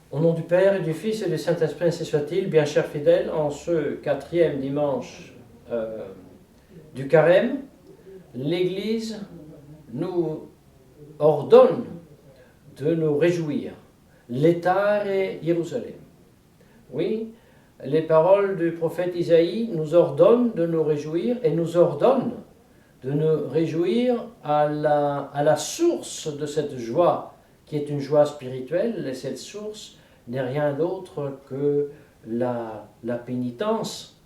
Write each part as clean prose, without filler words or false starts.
Au nom du Père et du Fils et du Saint-Esprit, ainsi soit-il, bien chers fidèles, en ce 4e dimanche du Carême, l'Église nous ordonne de nous réjouir. Letare Jérusalem. Oui, les paroles du prophète Isaïe nous ordonnent de nous réjouir et nous ordonnent de nous réjouir à la source de cette joie, qui est une joie spirituelle, et cette source n'est rien d'autre que la pénitence.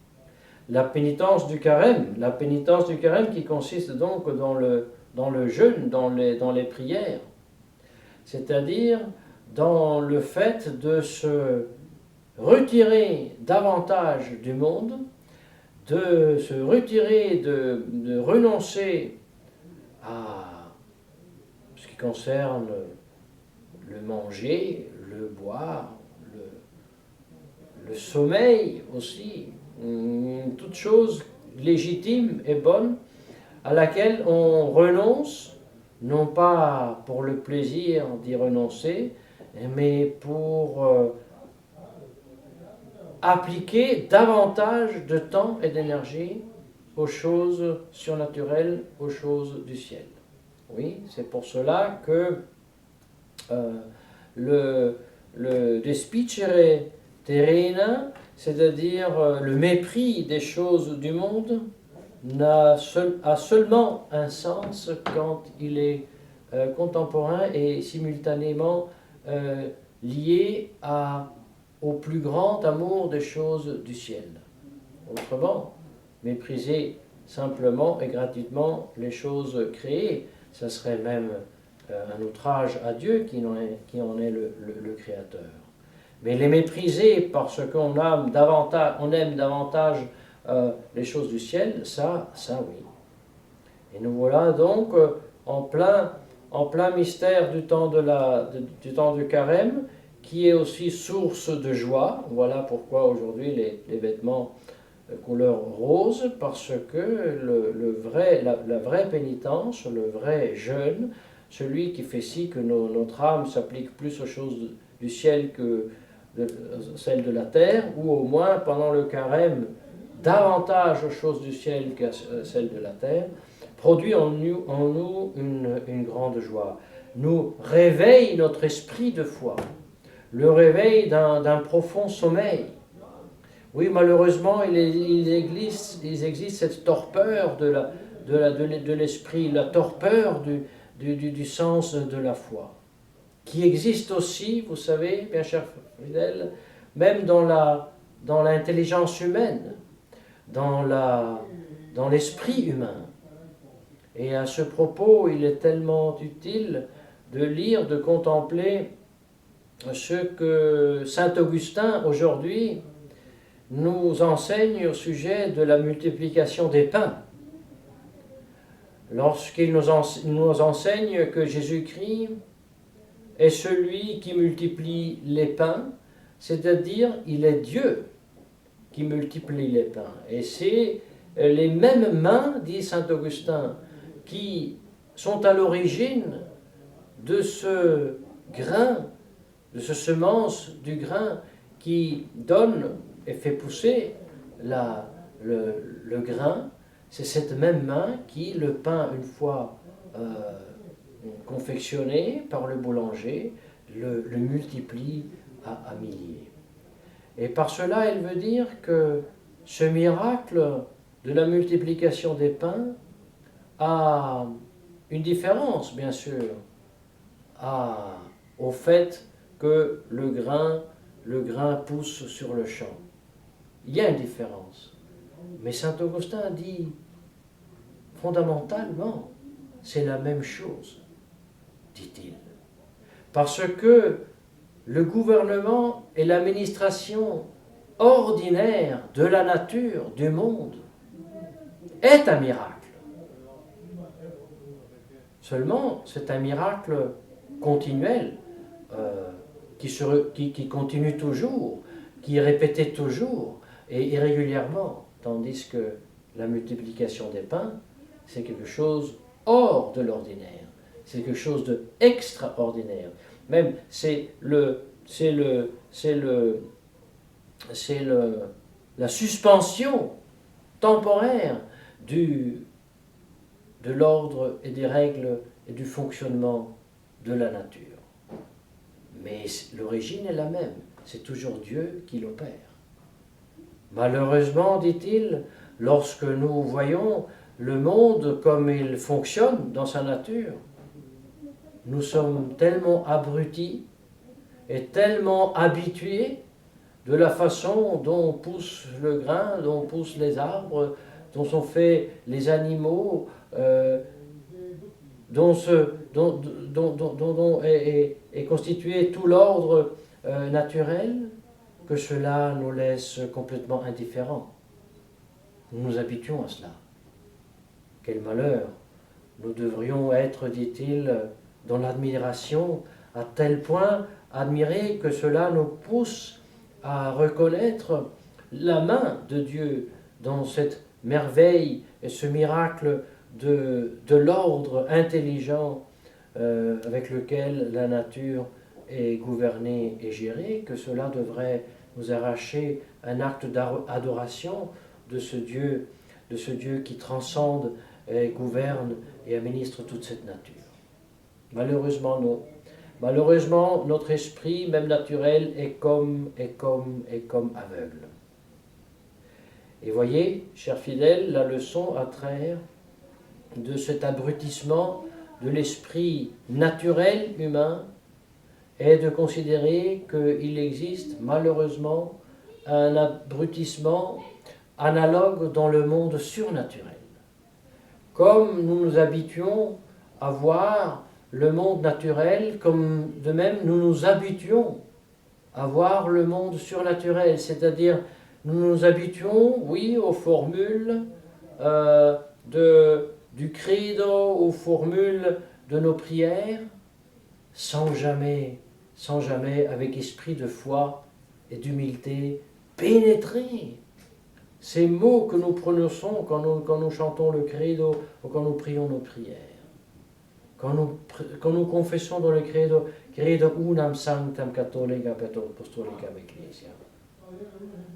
La pénitence du carême, qui consiste donc dans le jeûne, dans les prières, c'est-à-dire dans le fait de se retirer davantage du monde, de se retirer, de renoncer à ce qui concerne le manger, le boire, le sommeil aussi, toute chose légitime et bonne à laquelle on renonce, non pas pour le plaisir d'y renoncer, mais pour appliquer davantage de temps et d'énergie aux choses surnaturelles, aux choses du ciel. Oui, c'est pour cela que le despicere terrena, c'est-à-dire le mépris des choses du monde, a seulement un sens quand il est contemporain et simultanément lié au plus grand amour des choses du ciel. Autrement, mépriser simplement et gratuitement les choses créées, ça serait même un outrage à Dieu qui en est le Créateur. Mais les mépriser parce qu'on aime davantage les choses du ciel, ça oui. Et nous voilà donc en plein mystère du temps du carême, qui est aussi source de joie. Voilà pourquoi aujourd'hui les vêtements couleur rose, parce que la vraie pénitence, le vrai jeûne, celui qui fait si que notre âme s'applique plus aux choses du ciel que celles de la terre, ou au moins pendant le carême davantage aux choses du ciel qu'à celles de la terre, produit en nous une grande joie, nous réveille notre esprit de foi, le réveil d'un profond sommeil. Oui, malheureusement, il existe cette torpeur de l'esprit, la torpeur du sens de la foi, qui existe aussi, vous savez, bien chers fidèles, même dans l'intelligence humaine, dans l'esprit humain. Et à ce propos, il est tellement utile de lire, de contempler ce que saint Augustin, aujourd'hui, nous enseigne au sujet de la multiplication des pains. Lorsqu'il nous enseigne que Jésus-Christ est celui qui multiplie les pains, c'est-à-dire il est Dieu qui multiplie les pains. Et c'est les mêmes mains, dit saint Augustin, qui sont à l'origine de ce grain, de ce semence du grain qui donne et fait pousser le grain. C'est cette même main qui, le pain, une fois confectionné par le boulanger, le multiplie à milliers. Et par cela, elle veut dire que ce miracle de la multiplication des pains a une différence, bien sûr, au fait que le grain pousse sur le champ. Il y a une différence. Mais saint Augustin dit, fondamentalement, c'est la même chose, dit-il. Parce que le gouvernement et l'administration ordinaire de la nature, du monde, est un miracle. Seulement, c'est un miracle continuel, qui continue toujours, qui est répété toujours et régulièrement, tandis que la multiplication des pains, c'est quelque chose hors de l'ordinaire. C'est quelque chose d'extraordinaire. Même, la suspension temporaire de l'ordre et des règles et du fonctionnement de la nature. Mais l'origine est la même, c'est toujours Dieu qui l'opère. Malheureusement, dit-il, lorsque nous voyons le monde comme il fonctionne dans sa nature, nous sommes tellement abrutis et tellement habitués de la façon dont pousse le grain, dont poussent les arbres, dont sont faits les animaux, dont est constitué tout l'ordre naturel, que cela nous laisse complètement indifférents. Nous nous habituons à cela. Quel malheur! Nous devrions être, dit-il, dans l'admiration, à tel point admirer que cela nous pousse à reconnaître la main de Dieu dans cette merveille et ce miracle de l'ordre intelligent avec lequel la nature est gouvernée et gérée, que cela devrait nous arracher un acte d'adoration de ce Dieu qui transcende et gouverne et administre toute cette nature. Malheureusement, non. Malheureusement, notre esprit, même naturel, est comme aveugle. Et voyez, chers fidèles, la leçon à traire de cet abrutissement de l'esprit naturel humain est de considérer qu'il existe malheureusement un abrutissement analogue dans le monde surnaturel. Comme nous nous habituons à voir le monde naturel, comme de même nous nous habituons à voir le monde surnaturel, c'est-à-dire nous nous habituons, oui, aux formules du credo, aux formules de nos prières, sans jamais, avec esprit de foi et d'humilité, pénétrer ces mots que nous prononçons quand nous chantons le credo ou quand nous prions nos prières. Quand nous confessons dans le credo, credo unam sanctam catholica apostolica ecclesia.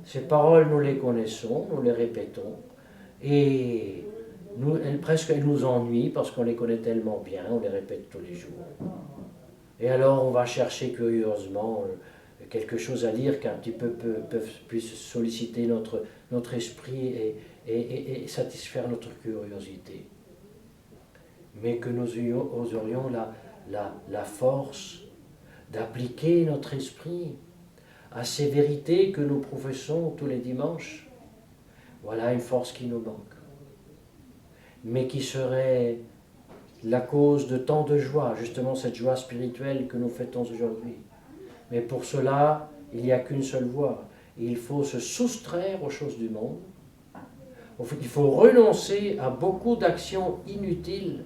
Ces paroles, nous les connaissons, nous les répétons, et elles nous ennuient parce qu'on les connaît tellement bien, on les répète tous les jours. Et alors on va chercher curieusement quelque chose à lire qui un petit peu puisse solliciter notre esprit et satisfaire notre curiosité. Mais que nous aurions la force d'appliquer notre esprit à ces vérités que nous professons tous les dimanches. Voilà une force qui nous manque, mais qui serait la cause de tant de joie, justement cette joie spirituelle que nous fêtons aujourd'hui. Mais pour cela, il n'y a qu'une seule voie. Il faut se soustraire aux choses du monde. Il faut renoncer à beaucoup d'actions inutiles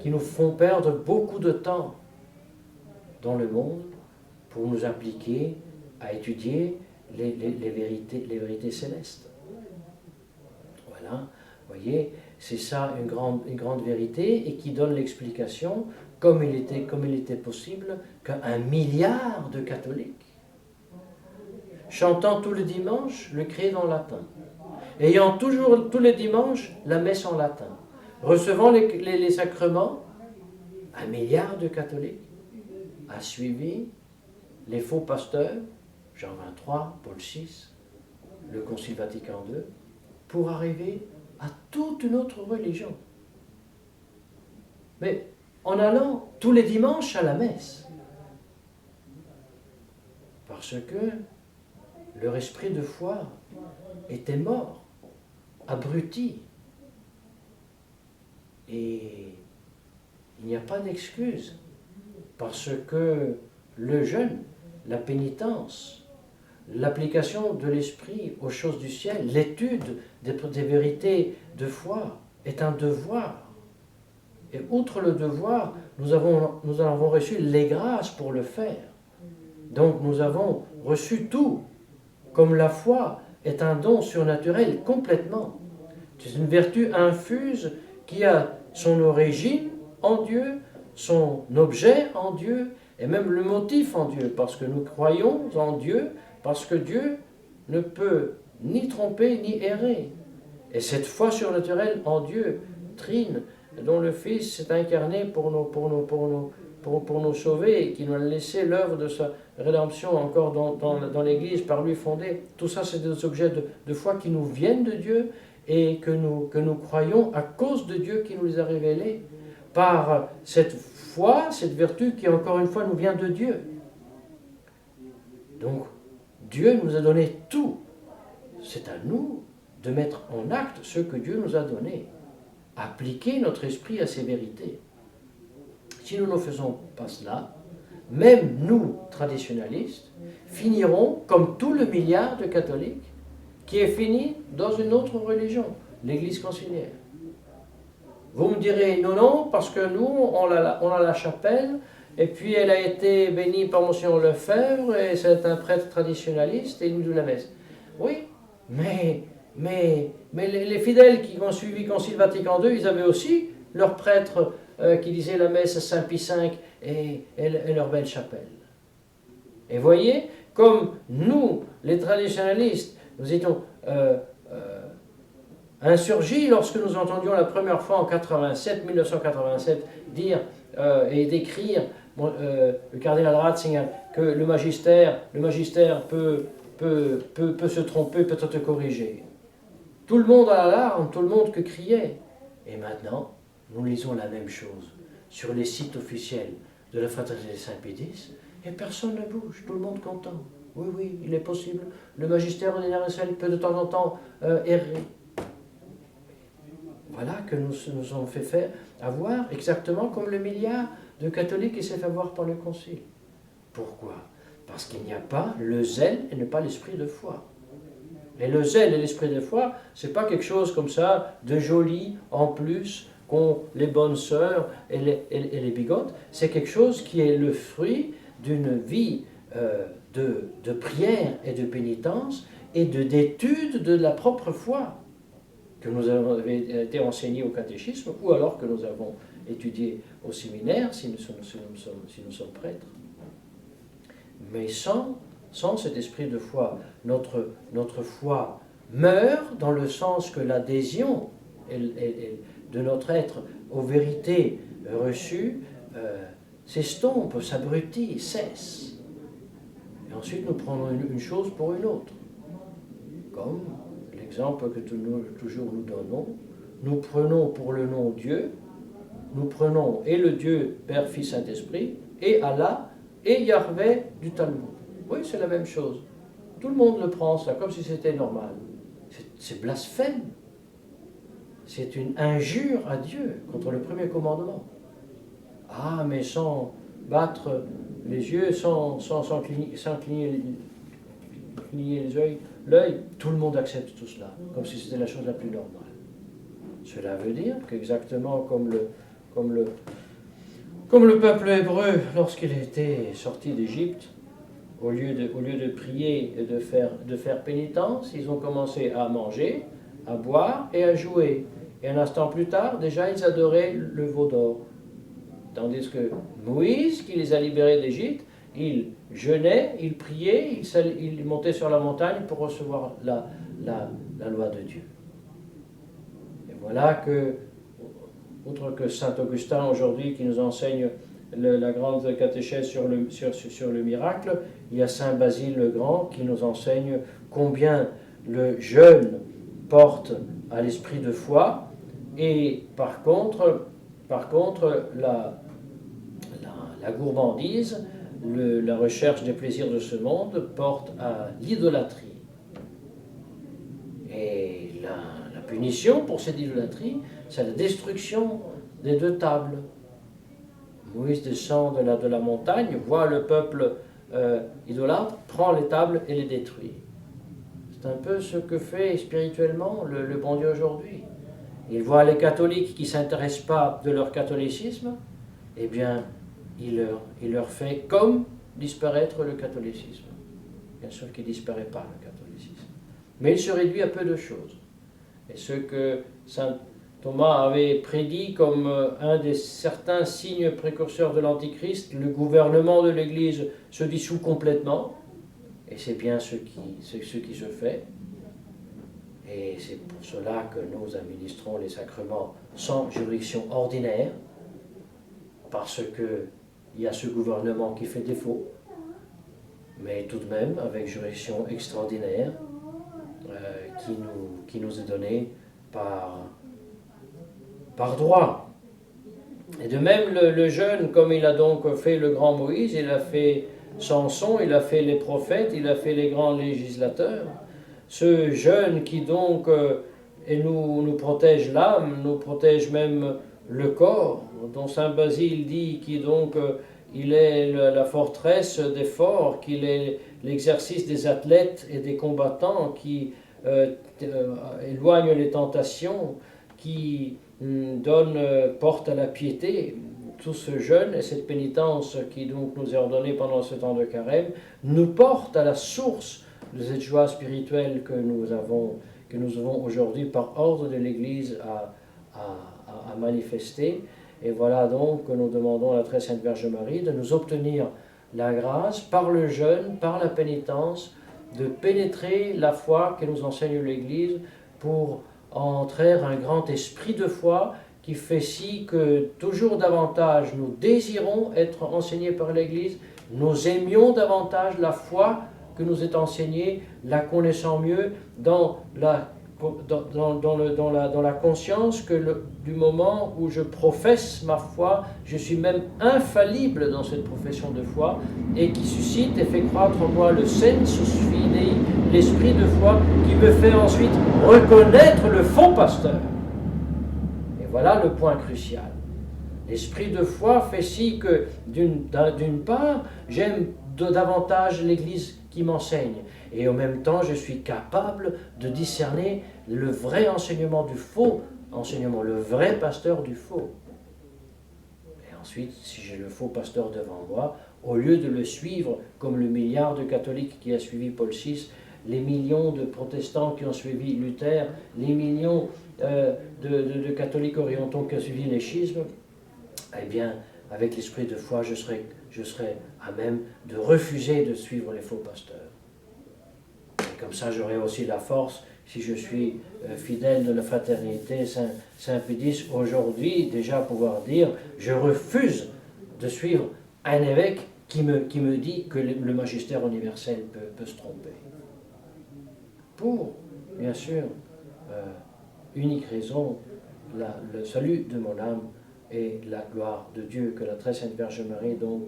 qui nous font perdre beaucoup de temps dans le monde pour nous appliquer à étudier les vérités célestes. Voilà, vous voyez, c'est ça une grande vérité et qui donne l'explication, comme il était possible, qu'un milliard de catholiques, chantant tous les dimanches le credo en latin, ayant toujours tous les dimanches la messe en latin, recevant les sacrements, un milliard de catholiques a suivi les faux pasteurs, Jean XXIII, Paul VI, le Concile Vatican II, pour arriver à toute une autre religion. Mais en allant tous les dimanches à la messe, parce que leur esprit de foi était mort, abruti. Et il n'y a pas d'excuse, parce que le jeûne, la pénitence, l'application de l'esprit aux choses du ciel, l'étude des vérités de foi est un devoir. Et outre le devoir, nous avons reçu les grâces pour le faire. Donc nous avons reçu tout, comme la foi est un don surnaturel complètement. C'est une vertu infuse qui a son origine en Dieu, son objet en Dieu et même le motif en Dieu, parce que nous croyons en Dieu, parce que Dieu ne peut ni tromper ni errer. Et cette foi surnaturelle en Dieu, trine, dont le Fils s'est incarné pour nous sauver et qui nous a laissé l'œuvre de sa rédemption encore dans l'Église, par lui fondée, tout ça c'est des objets de foi qui nous viennent de Dieu et que nous croyons à cause de Dieu qui nous les a révélés, par cette foi, cette vertu qui encore une fois nous vient de Dieu. Donc Dieu nous a donné tout. C'est à nous de mettre en acte ce que Dieu nous a donné. Appliquer notre esprit à ces vérités. Si nous ne faisons pas cela, même nous, traditionalistes, finirons comme tout le milliard de catholiques qui est fini dans une autre religion, l'Église conciliaire. Vous me direz, non, parce que nous, on a la chapelle, et puis elle a été bénie par Monseigneur Lefebvre, et c'est un prêtre traditionnaliste, et il nous dit la messe. Oui, mais les fidèles qui ont suivi le Concile Vatican II, ils avaient aussi leur prêtre qui disait la messe à Saint-Pie V et leur belle chapelle. Et voyez, comme nous, les traditionnalistes, nous étions insurgis lorsque nous entendions la première fois en 1987, dire et décrire le cardinal Ratzinger que le magistère peut se tromper, peut être corrigé. Tout le monde a l'alarme, tout le monde que criait. Et maintenant, nous lisons la même chose sur les sites officiels de la Fraternité Saint-Pédis, et personne ne bouge, tout le monde content. Oui, il est possible. Le magistère universel peut de temps en temps errer. Voilà que nous avons fait avoir exactement comme le milliard de catholiques qui s'est fait avoir par le Concile. Pourquoi ? Parce qu'il n'y a pas le zèle et ne pas l'esprit de foi. Et le zèle et l'esprit de foi, ce n'est pas quelque chose comme ça de joli en plus qu'ont les bonnes sœurs et les bigotes. C'est quelque chose qui est le fruit d'une vie de prière et de pénitence et d'étude de la propre foi que nous avons été enseignés au catéchisme ou alors que nous avons étudié au séminaire si nous sommes prêtres. Mais sans cet esprit de foi, notre foi meurt dans le sens que l'adhésion de notre être aux vérités reçues s'estompe, s'abrutit, cesse. Et ensuite nous prenons une chose pour une autre. Comme l'exemple que toujours nous donnons, nous prenons pour le nom Dieu, nous prenons et le Dieu Père, Fils, Saint-Esprit, et Allah, et Yahvé du Talmud. Oui, c'est la même chose. Tout le monde le prend, ça, comme si c'était normal. C'est blasphème. C'est une injure à Dieu contre le premier commandement. Ah, mais sans battre les yeux, sans cligner l'œil, tout le monde accepte tout cela, comme si c'était la chose la plus normale. Cela veut dire qu'exactement comme le peuple hébreu, lorsqu'il était sorti d'Égypte, au lieu de prier et de faire pénitence, ils ont commencé à manger, à boire et à jouer. Et un instant plus tard, déjà, ils adoraient le veau d'or. Tandis que Moïse, qui les a libérés d'Égypte, il jeûnait, il priait, il montait sur la montagne pour recevoir la loi de Dieu. Et voilà que, outre que saint Augustin aujourd'hui qui nous enseigne la grande catéchèse sur le miracle, il y a saint Basile le Grand qui nous enseigne combien le jeûne porte à l'esprit de foi et par contre la gourmandise, la recherche des plaisirs de ce monde porte à l'idolâtrie. Et la punition pour cette idolâtrie, c'est la destruction des deux tables. Moïse descend de la montagne, voit le peuple idolâtre, prend les tables et les détruit. C'est un peu ce que fait spirituellement le bon Dieu aujourd'hui. Il voit les catholiques qui ne s'intéressent pas de leur catholicisme, eh bien, il leur fait comme disparaître le catholicisme. Bien sûr qu'il ne disparaît pas, le catholicisme. Mais il se réduit à peu de choses. Et ce que saint Thomas avait prédit comme un des certains signes précurseurs de l'Antichrist, le gouvernement de l'Église se dissout complètement, et c'est bien ce qui se fait. Et c'est pour cela que nous administrons les sacrements sans juridiction ordinaire, parce qu'il y a ce gouvernement qui fait défaut, mais tout de même avec juridiction extraordinaire qui nous est donnée par droit. Et de même, le jeune, comme il a donc fait le grand Moïse, il a fait Samson, il a fait les prophètes, il a fait les grands législateurs, ce jeune qui donc nous protège l'âme, nous protège même le corps, dont saint Basile dit qu'il donc il est la forteresse des forts, qu'il est l'exercice des athlètes et des combattants, qui éloigne les tentations, qui porte à la piété. Tout ce jeûne et cette pénitence qui donc nous est ordonnée pendant ce temps de carême nous porte à la source de cette joie spirituelle que nous avons aujourd'hui par ordre de l'Église à manifester. Et voilà donc que nous demandons à la très sainte Vierge Marie de nous obtenir la grâce par le jeûne, par la pénitence, de pénétrer la foi que nous enseigne l'Église pour entrer un grand esprit de foi qui fait si que toujours davantage nous désirons être enseignés par l'Église, nous aimions davantage la foi que nous est enseignée, la connaissant mieux dans la conscience que du moment où je professe ma foi, je suis même infaillible dans cette profession de foi et qui suscite et fait croître en moi le sensus fidei, l'esprit de foi qui me fait ensuite reconnaître le faux pasteur. Et voilà le point crucial. L'esprit de foi fait si que d'une part, j'aime davantage l'Église qui m'enseigne. Et en même temps, je suis capable de discerner le vrai enseignement du faux enseignement, le vrai pasteur du faux. Et ensuite, si j'ai le faux pasteur devant moi, au lieu de le suivre comme le milliard de catholiques qui a suivi Paul VI, les millions de protestants qui ont suivi Luther, les millions de catholiques orientaux qui ont suivi les schismes, eh bien, avec l'esprit de foi, je serai à même de refuser de suivre les faux pasteurs. Et comme ça, j'aurai aussi la force, si je suis fidèle de la fraternité Saint-Pédis, aujourd'hui, déjà pouvoir dire, je refuse de suivre un évêque qui me dit que le magistère universel peut se tromper. Pour, bien sûr, unique raison, le salut de mon âme et la gloire de Dieu, que la très sainte Vierge Marie donc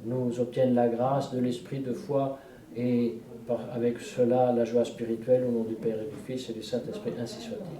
nous obtienne la grâce de l'esprit de foi et avec cela la joie spirituelle au nom du Père et du Fils et du Saint-Esprit, ainsi soit-il.